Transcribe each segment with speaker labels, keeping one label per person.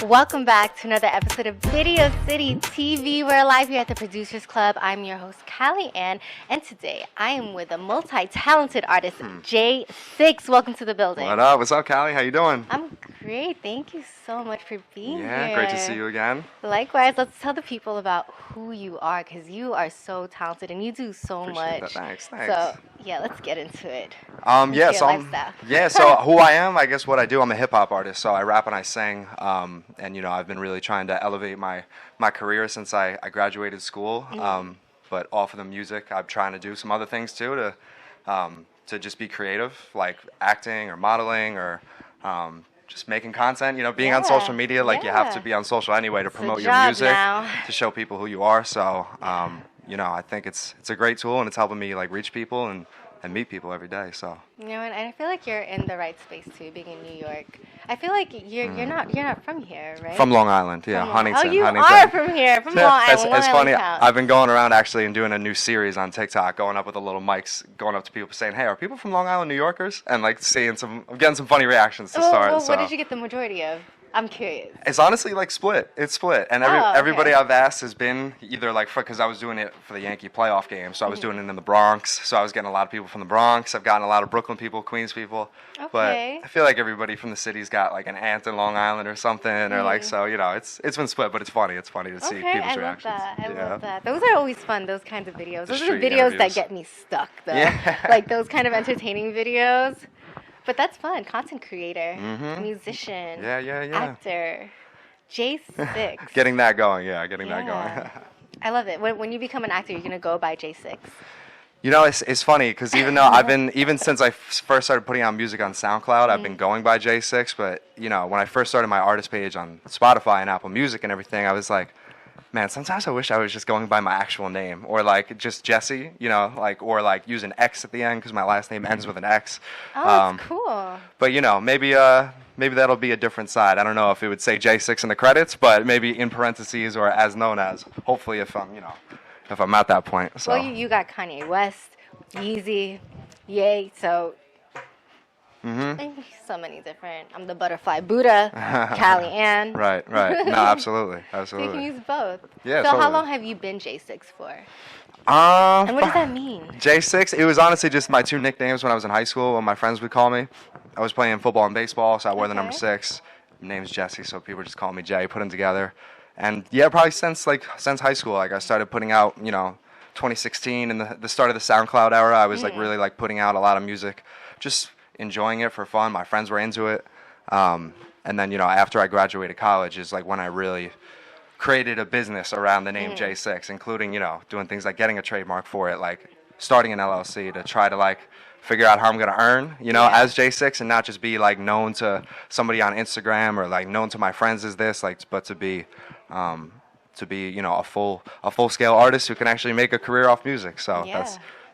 Speaker 1: Welcome back to another episode of Video City TV. We're live here at the Producers Club. I'm your host, Callie Ann, and today I am with a multi-talented artist, Jaysix. Welcome to the building.
Speaker 2: What up? What's up, Callie? How you doing?
Speaker 1: I'm great. Thank you so much for being here.
Speaker 2: Yeah, great to see you again.
Speaker 1: Likewise. Let's tell the people about who you are, because you are so talented and you do so
Speaker 2: Appreciate
Speaker 1: much.
Speaker 2: that. Thanks.
Speaker 1: So, yeah, let's get into it.
Speaker 2: So who I am, I guess what I do, I'm a hip hop artist. So I rap and I sing. And I've been really trying to elevate my career since I graduated school. But off of the music, I'm trying to do some other things too to just be creative, like acting or modeling or just making content. Being on social media, like you have to be on social anyway to promote your music, to show people who you are. So I think it's a great tool and it's helping me like reach people and meet people every day. So
Speaker 1: and I feel like you're in the right space too, being in New York. I feel like you're not from here, right?
Speaker 2: From Long Island, yeah, Huntington.
Speaker 1: Oh, you
Speaker 2: Huntington.
Speaker 1: are from here, from Long Island.
Speaker 2: It's funny. I've been going around actually and doing a new series on TikTok, going up with the little mics, going up to people saying, "Hey, are people from Long Island New Yorkers?" And like I'm getting some funny reactions to start.
Speaker 1: What did you get the majority of? I'm curious.
Speaker 2: It's honestly like split. It's split, and everybody I've asked has been either like because I was doing it for the Yankee playoff game, so I was doing it in the Bronx, so I was getting a lot of people from the Bronx. I've gotten a lot of Brooklyn people, Queens people, but I feel like everybody from the city's got like an aunt in Long Island or something, or like so. It's been split, but it's funny. It's funny to see people's reactions.
Speaker 1: I love that. Those are always fun. Those kinds of videos. Those are the videos
Speaker 2: interviews
Speaker 1: that get me stuck, though.
Speaker 2: Yeah.
Speaker 1: Like those kind of entertaining videos. But that's fun. Content creator, musician, actor. Jaysix.
Speaker 2: Getting that going, that going.
Speaker 1: I love it. When you become an actor, you're gonna go by Jaysix.
Speaker 2: It's funny because even though even since I first started putting out music on SoundCloud, I've been going by Jaysix. But when I first started my artist page on Spotify and Apple Music and everything, I was like, man, sometimes I wish I was just going by my actual name or like just Jesse, or like use an X at the end because my last name ends with an X.
Speaker 1: Oh, that's cool.
Speaker 2: But maybe that'll be a different side. I don't know if it would say J6 in the credits, but maybe in parentheses or as known as. Hopefully, if I'm at that point. So.
Speaker 1: Well, you got Kanye West, Yeezy, Ye, so. So many different. I'm the Butterfly Buddha, Callie Ann.
Speaker 2: Right. No, absolutely.
Speaker 1: So you can use both.
Speaker 2: Yeah.
Speaker 1: So
Speaker 2: totally.
Speaker 1: how long have you been Jaysix for? And what does that mean?
Speaker 2: J6. It was honestly just my two nicknames when I was in high school. What my friends would call me. I was playing football and baseball, so I wore the number 6. My name's Jesse, so people just call me Jay. Put them together, and probably since high school, like I started putting out, 2016 and the start of the SoundCloud era. I was like really like putting out a lot of music, just enjoying it for fun. My friends were into it, and then after I graduated college is like when I really created a business around the name J6, including doing things like getting a trademark for it, like starting an LLC to try to like figure out how I'm gonna earn, as J6 and not just be like known to somebody on Instagram or like known to my friends as this, like, but to be a full scale artist who can actually make a career off music. So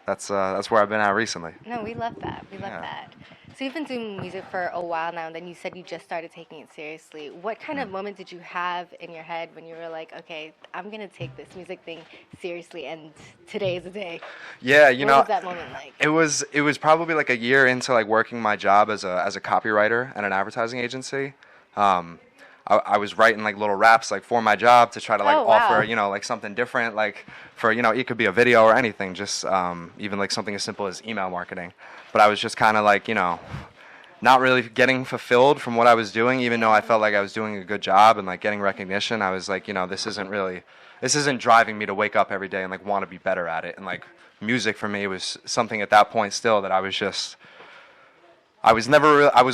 Speaker 2: that's where I've been at recently.
Speaker 1: No, we love that. We love that. So you've been doing music for a while now, and then you said you just started taking it seriously. What kind of moment did you have in your head when you were like, okay, I'm going to take this music thing seriously, and today is the day?
Speaker 2: Yeah,
Speaker 1: what was that moment like?
Speaker 2: It was probably like a year into like working my job as a copywriter at an advertising agency. I was writing like little raps like for my job to try to like offer like something different, like for it could be a video or anything, just even like something as simple as email marketing. But I was just kind of like not really getting fulfilled from what I was doing, even though I felt like I was doing a good job and like getting recognition. I was like this isn't driving me to wake up every day and like want to be better at it. And like music for me was something at that point still that I was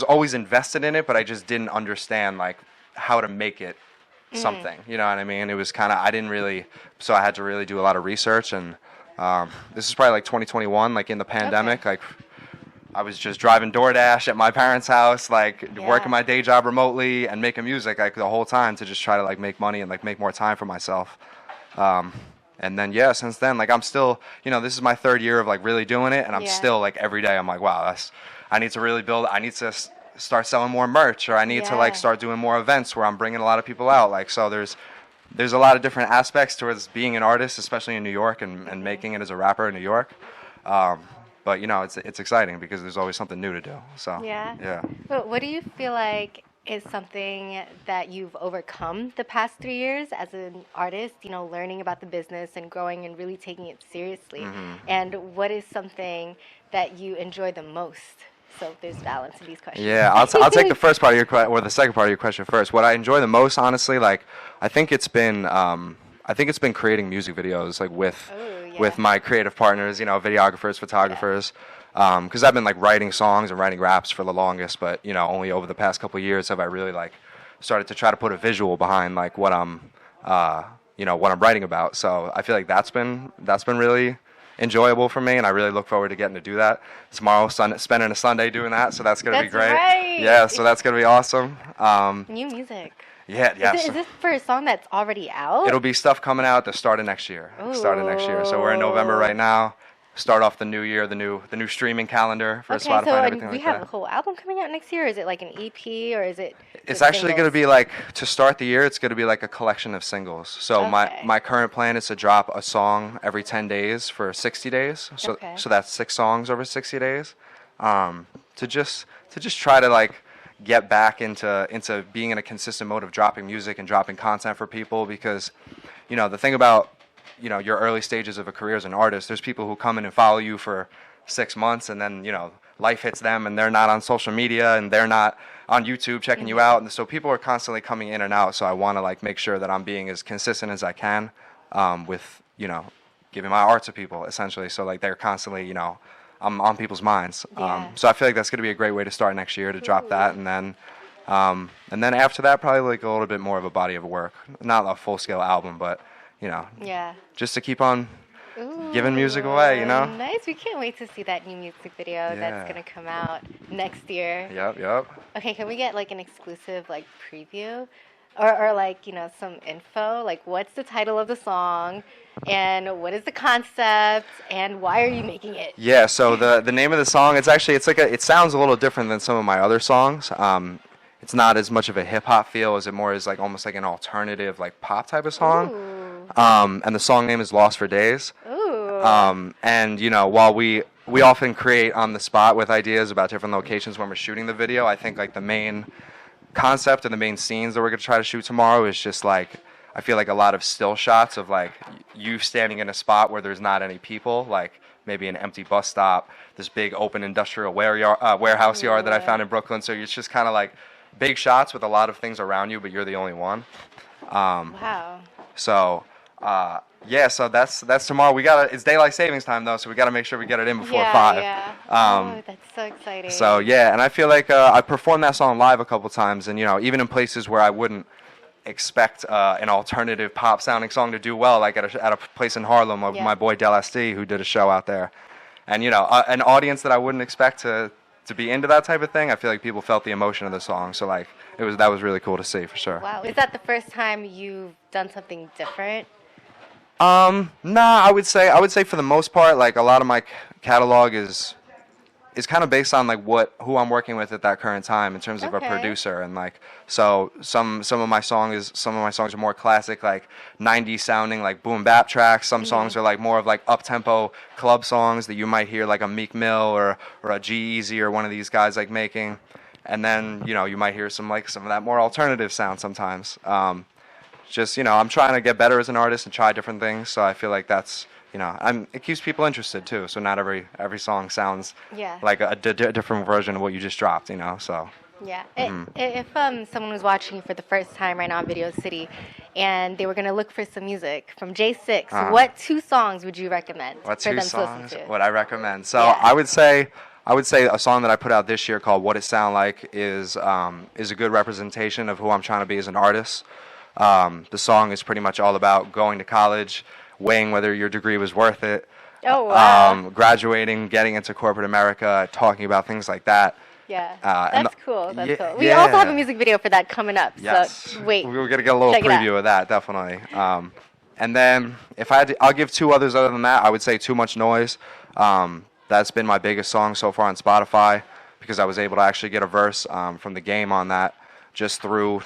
Speaker 2: always invested in it, but I just didn't understand like how to make it something, you know what I mean? It was kind of, so I had to really do a lot of research, and this is probably like 2021, like in the pandemic, like I was just driving DoorDash at my parents' house, like working my day job remotely and making music like the whole time to just try to like make money and like make more time for myself. And then, since then, like I'm still, this is my 3rd year of like really doing it, and I'm still like every day I'm like, wow, I need to really build, I need to start selling more merch, or I need to like start doing more events where I'm bringing a lot of people out. Like, so there's a lot of different aspects towards being an artist, especially in New York and making it as a rapper in New York. But it's exciting because there's always something new to do. So
Speaker 1: But what do you feel like is something that you've overcome the past 3 years as an artist, learning about the business and growing and really taking it seriously? And what is something that you enjoy the most? So there's balance in these questions.
Speaker 2: Yeah, I'll take the first part of your or the second part of your question first. What I enjoy the most, honestly, like I think it's been creating music videos like
Speaker 1: Oh,
Speaker 2: with
Speaker 1: yeah.
Speaker 2: my creative partners, videographers,
Speaker 1: Yeah.
Speaker 2: photographers, because I've been like writing songs and writing raps for the longest, but only over the past couple of years have I really like started to try to put a visual behind like what I'm writing about. So I feel like that's been really enjoyable for me, and I really look forward to getting to do that tomorrow. Spending a Sunday doing that, so that's gonna be
Speaker 1: That's
Speaker 2: great.
Speaker 1: right.
Speaker 2: Yeah, so that's gonna be awesome.
Speaker 1: New music.
Speaker 2: Yeah,
Speaker 1: Is,
Speaker 2: yes.
Speaker 1: is this for a song that's already out?
Speaker 2: It'll be stuff coming out at the start of next year. Start of next year. So we're in November right now. Start off the new year, the new streaming calendar for
Speaker 1: Okay,
Speaker 2: Spotify
Speaker 1: so
Speaker 2: and everything
Speaker 1: we
Speaker 2: like
Speaker 1: have a
Speaker 2: that.
Speaker 1: whole album coming out next year. Or is it like an EP or is it
Speaker 2: It's
Speaker 1: just
Speaker 2: actually going to
Speaker 1: singles?
Speaker 2: be like to start the year. It's going to be like a collection of singles. So my
Speaker 1: Okay.
Speaker 2: my current plan is to drop a song every 10 days for 60 days. So
Speaker 1: Okay.
Speaker 2: so that's 6 songs over 60 days. To just try to like get back into being in a consistent mode of dropping music and dropping content for people, because the thing about your early stages of a career as an artist, there's people who come in and follow you for 6 months, and then life hits them and they're not on social media and they're not on YouTube checking you out, and so people are constantly coming in and out. So I want to like make sure that I'm being as consistent as I can, with giving my art to people essentially. So like they're constantly I'm on people's minds.
Speaker 1: Yeah.
Speaker 2: So I feel like that's going to be a great way to start next year, to drop that, and then after that probably like a little bit more of a body of work, not a full scale album, but
Speaker 1: Yeah.
Speaker 2: just to keep on
Speaker 1: Ooh,
Speaker 2: giving music away,
Speaker 1: Nice. We can't wait to see that new music video that's
Speaker 2: Yeah.
Speaker 1: gonna come out next year.
Speaker 2: Yep.
Speaker 1: Okay, can we get like an exclusive like preview? Or like, some info? Like what's the title of the song and what is the concept and why are you making it?
Speaker 2: Yeah, so the name of the song, it sounds a little different than some of my other songs. It's not as much of a hip hop feel as it more is like almost like an alternative like pop type of song.
Speaker 1: Ooh.
Speaker 2: And the song name is Lost for Days.
Speaker 1: Ooh.
Speaker 2: And while we often create on the spot with ideas about different locations when we're shooting the video, I think like the main concept and the main scenes that we're gonna try to shoot tomorrow is just like, I feel like a lot of still shots of like you standing in a spot where there's not any people, like maybe an empty bus stop, this big open industrial warehouse yard that I found in Brooklyn. So it's just kind of like big shots with a lot of things around you, but you're the only one.
Speaker 1: Wow.
Speaker 2: So yeah, so that's tomorrow. It's daylight savings time though, so we gotta make sure we get it in before 5.
Speaker 1: Yeah. Oh, that's so exciting.
Speaker 2: So yeah, and I feel like I performed that song live a couple times, and even in places where I wouldn't expect an alternative pop sounding song to do well, like at a place in Harlem with
Speaker 1: Yeah.
Speaker 2: my boy Del SD, who did a show out there, and an audience that I wouldn't expect to be into that type of thing. I feel like people felt the emotion of the song, so like that was really cool to see for sure.
Speaker 1: Wow. Is that the first time you've done something different?
Speaker 2: Nah, I would say for the most part, like a lot of my catalog is kind of based on like who I'm working with at that current time in terms of a
Speaker 1: Okay.
Speaker 2: producer, and like so some of my songs are more classic, like 90s sounding like boom bap tracks. Some songs are like more of like up tempo club songs that you might hear like a Meek Mill or a G-Eazy or one of these guys like making, and then you might hear some of that more alternative sound sometimes. Just I'm trying to get better as an artist and try different things, so I feel like that's it keeps people interested too. So not every song sounds
Speaker 1: Yeah.
Speaker 2: like a different version of what you just dropped, So
Speaker 1: Yeah. If someone was watching you for the first time right now on Video City and they were going to look for some music from Jaysix, what 2 songs would you recommend
Speaker 2: what
Speaker 1: for
Speaker 2: 2
Speaker 1: them
Speaker 2: songs
Speaker 1: to listen to?
Speaker 2: would I recommend? So
Speaker 1: Yeah.
Speaker 2: I would say a song that I put out this year called "What It Sound Like" is a good representation of who I'm trying to be as an artist. The song is pretty much all about going to college, weighing whether your degree was worth it,
Speaker 1: Oh, wow.
Speaker 2: graduating, getting into corporate America, talking about things like that.
Speaker 1: Yeah.
Speaker 2: and
Speaker 1: That's cool. That's
Speaker 2: yeah,
Speaker 1: cool. We also have a
Speaker 2: yeah.
Speaker 1: music video for that coming up.
Speaker 2: Yes.
Speaker 1: So wait.
Speaker 2: We're gonna get a little
Speaker 1: check it out.
Speaker 2: preview of that, definitely. And then if I'll give 2 others other than that. I would say "Too Much Noise." That's been my biggest song so far on Spotify, because I was able to actually get a verse from the game on that just through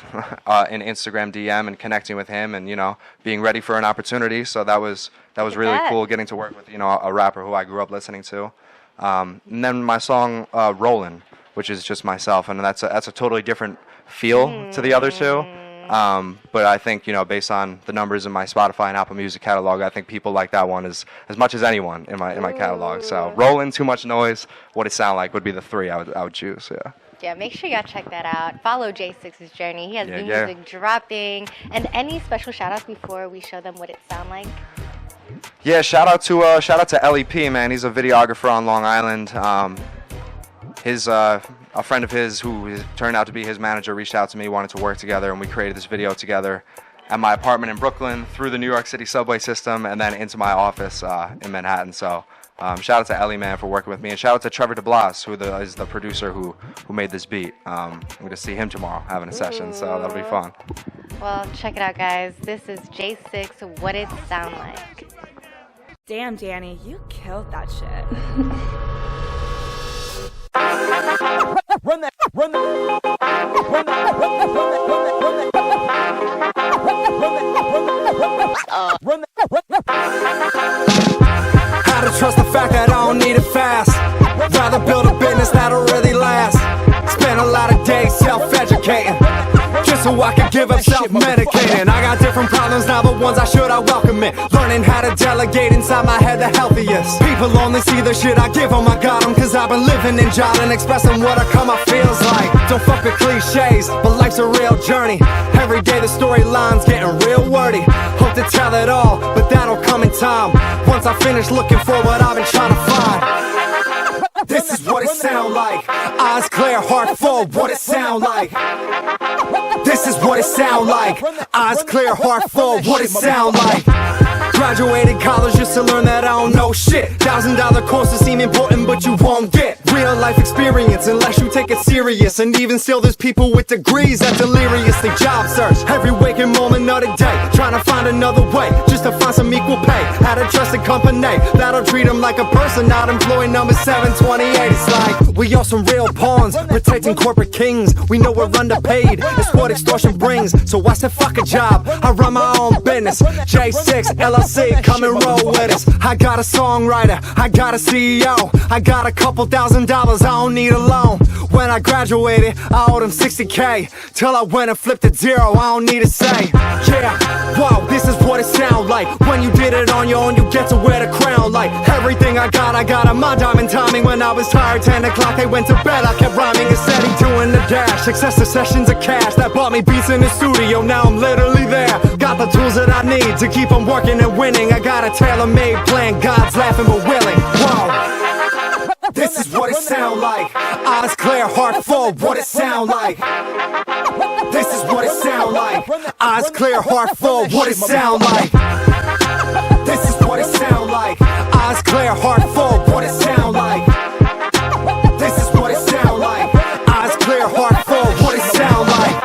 Speaker 2: an Instagram DM and connecting with him, and being ready for an opportunity. So that was
Speaker 1: Look at
Speaker 2: really
Speaker 1: that.
Speaker 2: cool, getting to work with a rapper who I grew up listening to. And then my song "Rollin'," which is just myself, and that's a totally different feel to the other two. But I think, based on the numbers in my Spotify and Apple Music catalog, I think people like that one as much as anyone in my catalog. So Rollin', Too Much Noise, What It Sound Like would be the three I would choose. Yeah.
Speaker 1: Yeah, make sure y'all check that out. Follow Jaysix's journey. He has new music dropping. And any special shout outs before we show them what it sound like?
Speaker 2: Yeah, shout out to LEP, man. He's a videographer on Long Island. A friend of his who turned out to be his manager reached out to me, wanted to work together, and we created this video together at my apartment in Brooklyn, through the New York City subway system, and then into my office in Manhattan. So shout out to Ellie, man, for working with me, and shout out to Trevor DeBlas, who is the producer who made this beat. I'm going to see him tomorrow having a session, so that'll be fun.
Speaker 1: Well, check it out, guys. This is Jaysix, What It Sound Like.
Speaker 3: Damn, Danny, you killed that shit. Run that. How to trust the fact that I don't need it fast. Rather build a business that'll really last. Spend a lot of days self-educating, just so I can give up self-medicating. I got different problems now, but ones I welcome it. Learning how to delegate inside my head the healthiest. People only see the shit I give them, I got them, cause I've been living and jotting, expressing what I come, my feels like. Don't fuck with cliches, but life's a real journey. Every day the storyline's getting real wordy. Hope to tell it all, but that'll come in time. Once I finish looking for what I've been trying to find. This is what it sound like. Eyes clear, heart full, what it sound like. This is what it sound like. Eyes clear, heart full, what it sound like. Graduated college just to learn that I don't know shit. $1,000 courses seem important, but you won't get real life experience unless you take it serious. And even still, there's people with degrees that deliriously job search every waking moment of the day, trying to find another way just to find some equal pay at a trusted company that'll treat them like a person, not employee number 728. It's like we are some real pawns protecting corporate kings. We know we're underpaid, it's what extortion brings. So what's the fuck a job? I run my own business. Jaysix LLC, come and roll with us. I got a songwriter, I got a CEO, I got a couple $1,000, I don't need a loan. When I graduated, I owed him 60K, till I went and flipped it zero, I don't need to say. Yeah, wow, this is what it sound like. When you did it on your own, you get to wear the crown. Like everything I got on my diamond timing. When I was tired, 10 o'clock, they went to bed, I kept rhyming and steady doing the dash. Successive sessions of cash that bought me beats in the studio, now I'm literally there. Got the tools that I need to keep on working and winning. I got a tailor-made plan, God's laughing but willing. Whoa, this is what it sound like. Eyes clear, heart full, what it sound like. This is what it sound like. Eyes clear, heart full, what it sound like. This is what it sound like. Eyes clear, heart full, what it sound like. This is what it sound like. Eyes clear, heart full, what it sound like.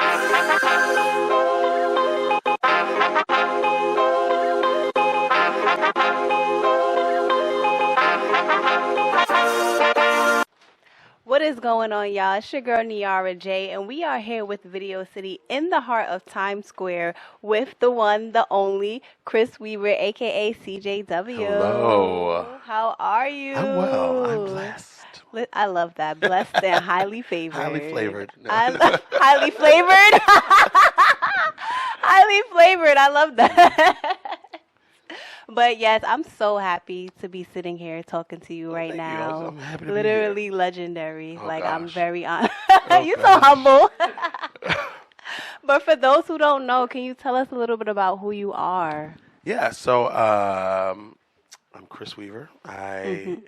Speaker 4: What is going on, y'all? It's your girl Niara J, and we are here with Video City in the heart of Times Square with the one, the only, Chris Weaver, aka CJW.
Speaker 5: Hello.
Speaker 4: How are you?
Speaker 5: I'm well. I'm blessed.
Speaker 4: I love that. Blessed and highly favored.
Speaker 5: Highly flavored. No.
Speaker 4: Highly flavored? Highly flavored. I love that. But yes, I'm so happy to be sitting here talking to you right now.
Speaker 5: You. I'm happy to
Speaker 4: Literally
Speaker 5: be here.
Speaker 4: legendary.
Speaker 5: Oh,
Speaker 4: like,
Speaker 5: gosh.
Speaker 4: I'm very honored.
Speaker 5: Oh,
Speaker 4: You're so
Speaker 5: gosh.
Speaker 4: humble. But for those who don't know, can you tell us a little bit about who you are?
Speaker 5: Yeah, so I'm Chris Weaver. I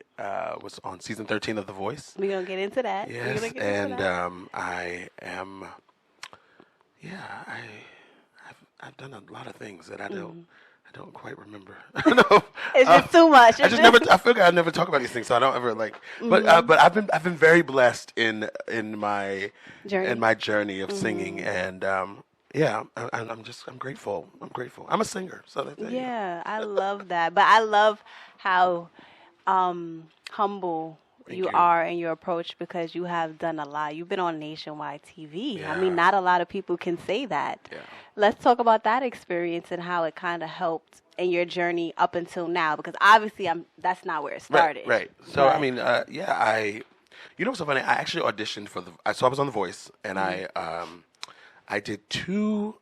Speaker 5: was on season 13 of The Voice.
Speaker 4: We're going to get into that.
Speaker 5: Yes, I am, I've done a lot of things that I don't quite remember. No,
Speaker 4: It's just too much.
Speaker 5: I feel like I never talk about these things, so I don't ever but I've been very blessed in my journey of singing, and I'm grateful. I'm a singer, so that's
Speaker 4: Yeah, I love that. But I love how humble you are in your approach, because you have done a lot. You've been on nationwide TV.
Speaker 5: Yeah.
Speaker 4: I mean, not a lot of people can say that.
Speaker 5: Yeah.
Speaker 4: Let's talk about that experience and how it kind of helped in your journey up until now, because obviously that's not where it started.
Speaker 5: Right. So, I mean, You know what's so funny? I actually auditioned for so I was on The Voice, and I did three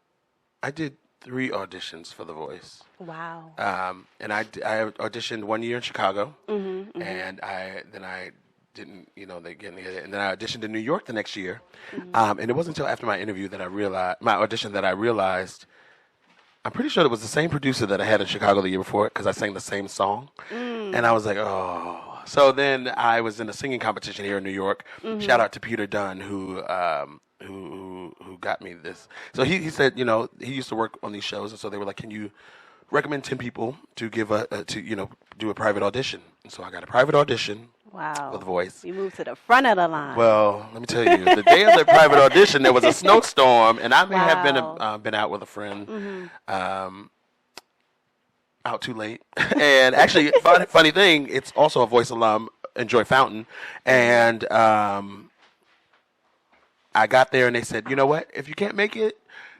Speaker 5: auditions for The Voice.
Speaker 4: Wow.
Speaker 5: And I auditioned 1 year in Chicago,
Speaker 4: Mm-hmm.
Speaker 5: and then I didn't, they didn't get it. And then I auditioned in New York the next year. And it wasn't until after my interview that my audition that I realized, I'm pretty sure it was the same producer that I had in Chicago the year before, because I sang the same song. And I was like, oh. So then I was in a singing competition here in New York. Shout out to Peter Dunn, who got me this. So he said, he used to work on these shows, and so they were like, can you recommend 10 people to give do a private audition? And so I got a private audition.
Speaker 4: Wow.
Speaker 5: For The Voice.
Speaker 4: You moved to the front of the line.
Speaker 5: Well, let me tell you, the day of the private audition, there was a snowstorm, and I may have been out with a friend, out too late. And actually, funny thing, it's also a Voice alum, Enjoy Fountain, and I got there, and they said, you know what, if you can't make it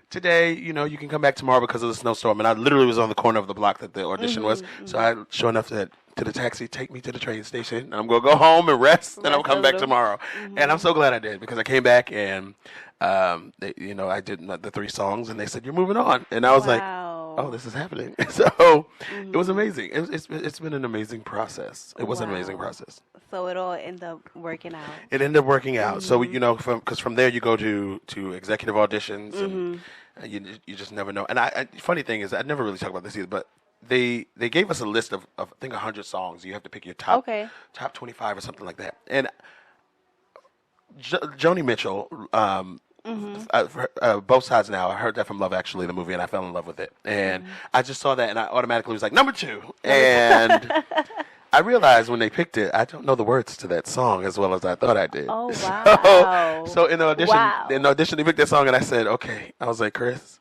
Speaker 5: today, you can come back tomorrow because of the snowstorm. And I literally was on the corner of the block that the audition was, so I sure enough said to the taxi, take me to the train station, and I'm going to go home and rest, and I'll come back tomorrow. And I'm so glad I did, because I came back, and I did the three songs, and they said, you're moving on. And I was like, oh, this is happening. So it was amazing. It's been an amazing process. It was an amazing process.
Speaker 4: So it all ended up working out.
Speaker 5: It ended up working out. So, because from there you go to executive auditions, and you just never know. And funny thing is, I never really talk about this either, but they gave us a list of I think 100 songs. You have to pick your top 25 or something like that. And Joni Mitchell, Both Sides Now, I heard that from Love Actually, the movie, and I fell in love with it. And I just saw that, and I automatically was like, number 2. And I realized when they picked it, I don't know the words to that song as well as I thought I did.
Speaker 4: Oh, wow.
Speaker 5: So in the audition, they picked that song, and I said, okay. I was like, Chris,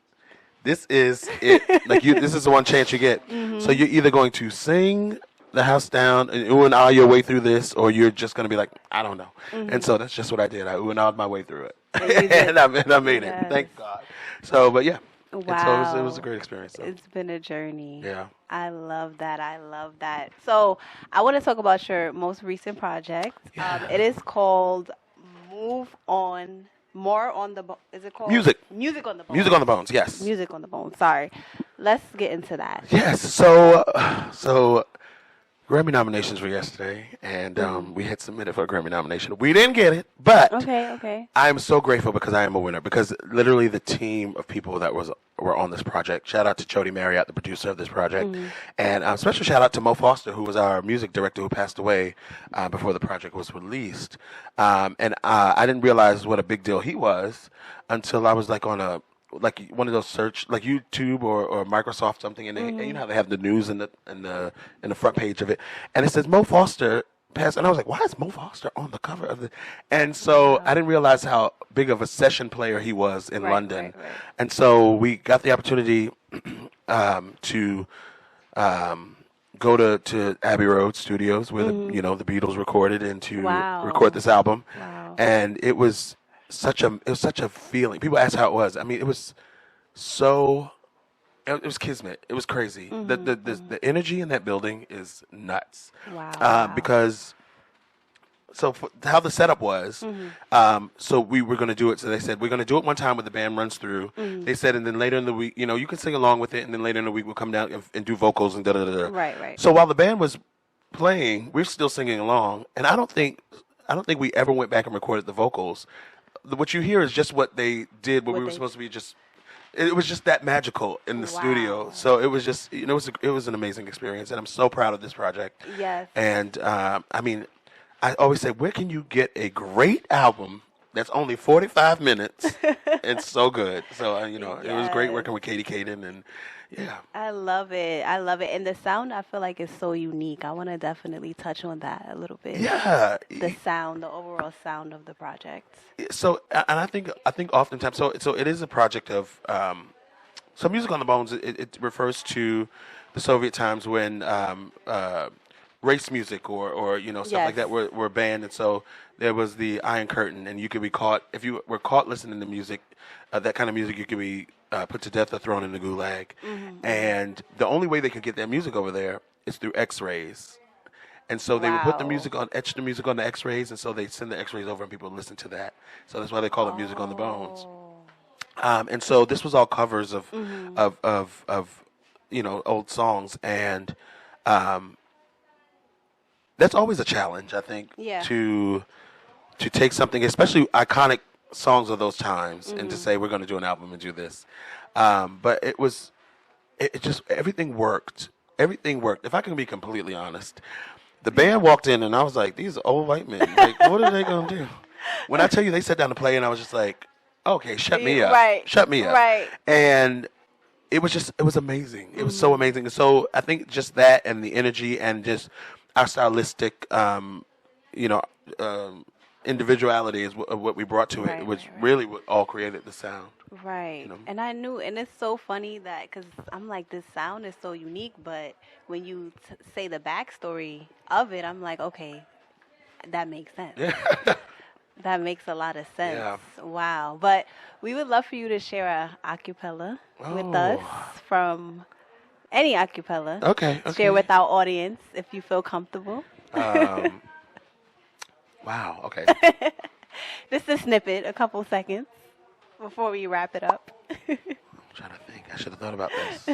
Speaker 5: this is it. This is the one chance you get. So you're either going to sing the house down and ooh and ah your way through this, or you're just going to be like, I don't know. And so that's just what I did. I ooh and ah'd my way through it. And I made it. Thank God. So, but yeah.
Speaker 4: Wow.
Speaker 5: So it was a great experience. So.
Speaker 4: It's been a journey.
Speaker 5: Yeah.
Speaker 4: I love that. So I want to talk about your most recent project.
Speaker 5: Yeah.
Speaker 4: It is called Move On. More on the is it called
Speaker 5: Music
Speaker 4: on the Bones?
Speaker 5: Music on the Bones, yes.
Speaker 4: Music on the Bones. Sorry. Let's get into that.
Speaker 5: Yes. So Grammy nominations were yesterday, and we had submitted for a Grammy nomination. We didn't get it, but
Speaker 4: okay.
Speaker 5: I'm so grateful because I am a winner. Because literally the team of people that were on this project. Shout out to Jody Marriott, the producer of this project, and special shout out to Mo Foster, who was our music director, who passed away before the project was released. And I didn't realize what a big deal he was until I was on one of those search, like YouTube or Microsoft something, and and you know how they have the news in the front page of it, and it says Mo Foster passed, and I was like, why is Mo Foster on the cover of the? And so I didn't realize how big of a session player he was in London,
Speaker 4: right.
Speaker 5: and so we got the opportunity to go to Abbey Road Studios where the Beatles recorded, and to record this album, and it was such a feeling. People ask how it was. I mean, it was it was kismet. It was crazy. The energy in that building is nuts.
Speaker 4: Wow.
Speaker 5: Because how the setup was, so we were going to do it. So they said, we're going to do it one time when the band runs through. They said, and then later in the week, you can sing along with it, and then later in the week we'll come down and do vocals and da-da-da-da.
Speaker 4: Right.
Speaker 5: So while the band was playing, we're still singing along, and I don't think we ever went back and recorded the vocals. What you hear is just what they did when we were supposed to be just. It was just that magical in the studio. So it was just, it was an amazing experience, and I'm so proud of this project.
Speaker 4: Yes.
Speaker 5: And I mean, I always say, where can you get a great album that's only 45 minutes and so good? So it was great working with Katie Caden, and yeah.
Speaker 4: I love it. And the sound, I feel like, is so unique. I want to definitely touch on that a little bit.
Speaker 5: Yeah.
Speaker 4: The overall sound of the project.
Speaker 5: So, and I think oftentimes, so it is a project of, so Music on the Bones, it refers to the Soviet times when race music or stuff like that were banned. And so there was the Iron Curtain, and you could be caught, if you were caught listening to music, that kind of music, you could be put to death or thrown in the gulag. And the only way they could get that music over there is through X-rays. And so they would put the
Speaker 4: Wow.
Speaker 5: music on, etch the music on the X-rays, and so they send the X-rays over, and people would listen to that. So that's why they call it music on the bones. And so this was all covers of old songs, and that's always a challenge, I think,
Speaker 4: Yeah.
Speaker 5: to take something, especially iconic songs of those times, and to say we're going to do an album and do this. But it just everything worked. Everything worked. If I can be completely honest, the band walked in and I was like, these are old white men. Like, what are they going to do? When I tell you they sat down to play, and I was just like, okay, shut me up.
Speaker 4: Right.
Speaker 5: Shut me up.
Speaker 4: Right.
Speaker 5: And it was amazing. It was so amazing. So I think just that, and the energy, and just our stylistic, individuality is what we brought to it.
Speaker 4: Right,
Speaker 5: It was
Speaker 4: right, right.
Speaker 5: really what all created the sound.
Speaker 4: Right.
Speaker 5: You know?
Speaker 4: And I knew, and it's so funny that, because I'm like, this sound is so unique, but when you say the backstory of it, I'm like, okay, that makes sense. That makes a lot of sense.
Speaker 5: Yeah.
Speaker 4: Wow. But we would love for you to share a acapella with us from any acapella.
Speaker 5: Okay.
Speaker 4: Share with our audience if you feel comfortable.
Speaker 5: Wow. Okay.
Speaker 4: Just a snippet, a couple seconds before we wrap it up.
Speaker 5: I'm trying to think. I should have thought about this.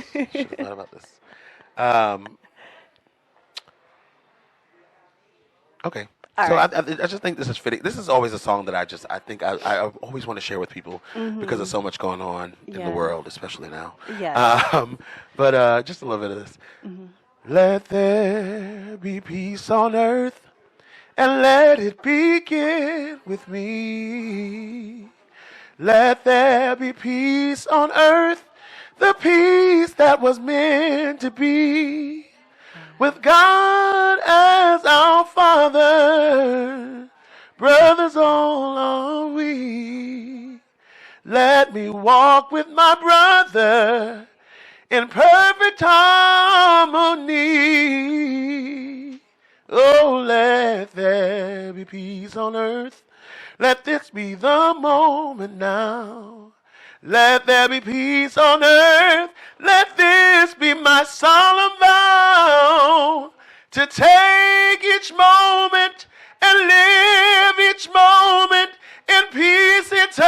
Speaker 5: Okay.
Speaker 4: All
Speaker 5: So
Speaker 4: right.
Speaker 5: I just think this is fitting. This is always a song that I think I always want to share with people because there's so much going on in the
Speaker 4: Yeah.
Speaker 5: world, especially now.
Speaker 4: Yeah.
Speaker 5: But just a little bit of this. Let there be peace on earth, and let it begin with me. Let there be peace on earth, the peace that was meant to be. With God as our Father, brothers all are we. Let me walk with my brother in perfect harmony. Oh, let there be peace on earth. Let this be the moment now. Let there be peace on earth. Let this be my solemn vow, to take each moment and live each moment in peace eternally.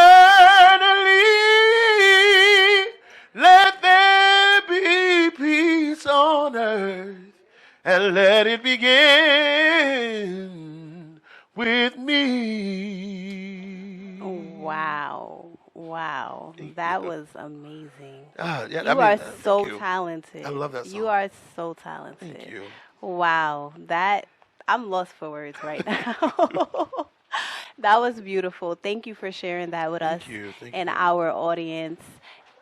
Speaker 5: Let there be peace on earth, and let it begin with me.
Speaker 4: Wow. Wow. That was amazing.
Speaker 5: Yeah,
Speaker 4: You
Speaker 5: I mean,
Speaker 4: are
Speaker 5: thank
Speaker 4: so
Speaker 5: you.
Speaker 4: talented.
Speaker 5: I love that
Speaker 4: You
Speaker 5: song.
Speaker 4: are so talented.
Speaker 5: Thank you.
Speaker 4: Wow. I'm lost for words right now. That was beautiful. Thank you for sharing that with us
Speaker 5: Thank
Speaker 4: and
Speaker 5: you.
Speaker 4: our audience.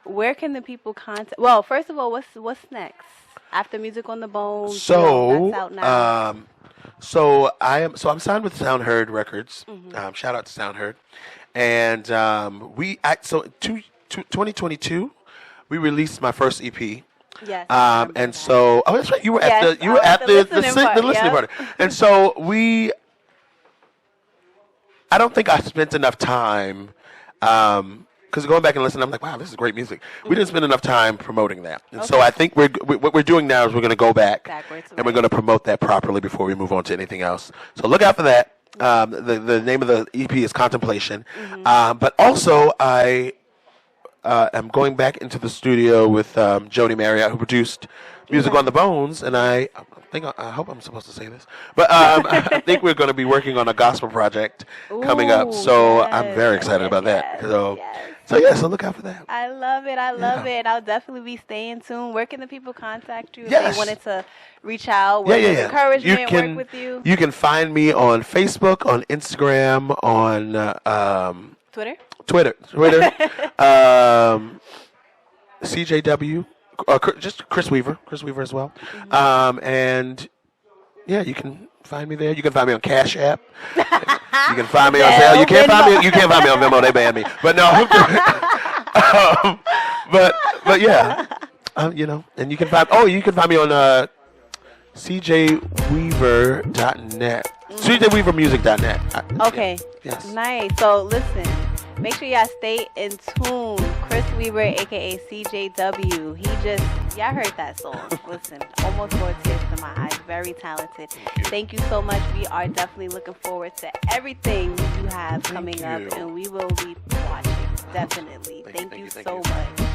Speaker 4: Where can the people contact? Well, first of all, what's next? After Music on the Bones,
Speaker 5: So,
Speaker 4: that's out now.
Speaker 5: I'm signed with Sound Heard Records. Shout out to Sound Heard, and 2022 we released my first EP.
Speaker 4: Yes. I remember
Speaker 5: And
Speaker 4: that.
Speaker 5: so, oh, that's right. You were
Speaker 4: Yes,
Speaker 5: at
Speaker 4: I was at the listening part,
Speaker 5: the listening
Speaker 4: yep.
Speaker 5: party, and so I don't think I spent enough time. Because going back and listening, I'm like, wow, this is great music. We didn't spend enough time promoting that, and so
Speaker 4: Okay.
Speaker 5: I think what we're doing now is we're going to go back
Speaker 4: Backwards,
Speaker 5: and we're
Speaker 4: right.
Speaker 5: going to promote that properly before we move on to anything else. So look out for that. The name of the EP is Contemplation, but also I am going back into the studio with Jody Marriott, who produced Music on the Bones, and I hope I'm supposed to say this, but I think we're going to be working on a gospel project coming up.
Speaker 4: Ooh,
Speaker 5: So I'm
Speaker 4: yes,
Speaker 5: very excited about that.
Speaker 4: yes,
Speaker 5: So,
Speaker 4: yes.
Speaker 5: so look out for that.
Speaker 4: I love it. I love
Speaker 5: Yeah.
Speaker 4: it. I'll definitely be staying tuned. Where can the people contact you if
Speaker 5: Yes.
Speaker 4: they wanted to reach out, work with encouragement, work with you?
Speaker 5: You can find me on Facebook, on Instagram, on
Speaker 4: Twitter?
Speaker 5: Twitter, CJW, just Chris Weaver as well. And yeah, you can find me there. You can find me on Cash App. You can find me on sale. You can't find me. You can't find me on Venmo. They banned me. But no. But yeah, and you can find. Oh, you can find me on CJWeaver.net. CJWeavermusic.net.
Speaker 4: Okay.
Speaker 5: Yes.
Speaker 4: Nice. So listen, Make sure y'all stay in tune. Chris Weaver, aka CJW. Y'all heard that song. Listen, almost brought tears to my eyes. Very talented. Thank you so much. We are definitely looking forward to everything you have coming up, and we will be watching. Definitely. Thank you so much.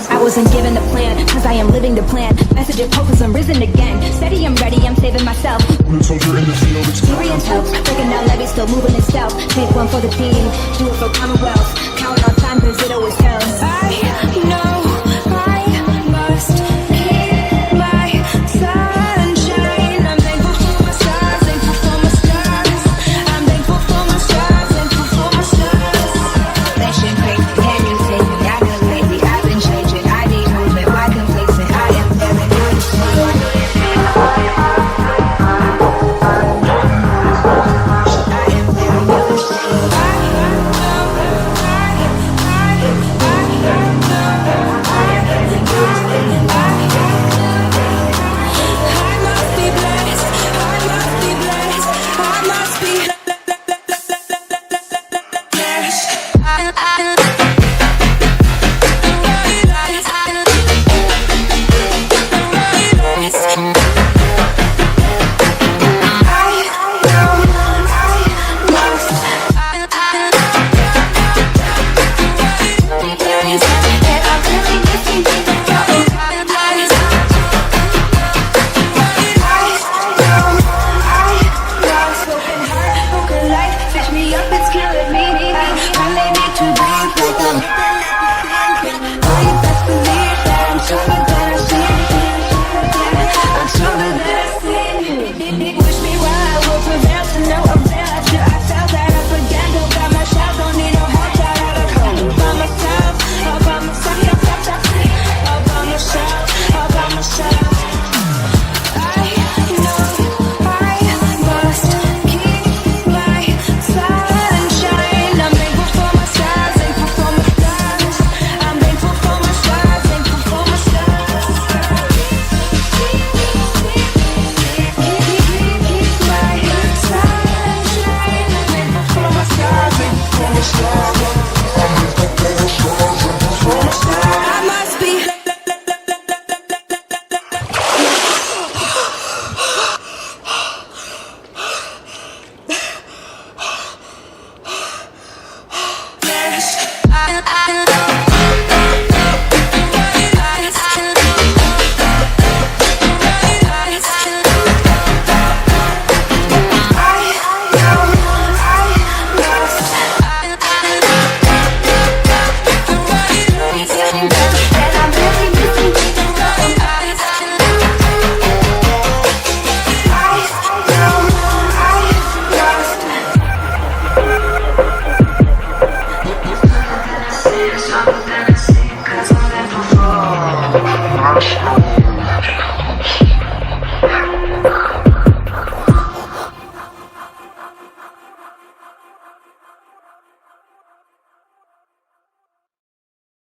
Speaker 6: I wasn't given the plan, cause I am living the plan. Message of hope cause I'm risen again. Steady, I'm ready, I'm saving myself.
Speaker 3: Soldier in the field, it's
Speaker 6: Experience helps, breaking down levees, still moving in stealth. Take one for the team, do it for Commonwealth. Count on time cause it always tells. I know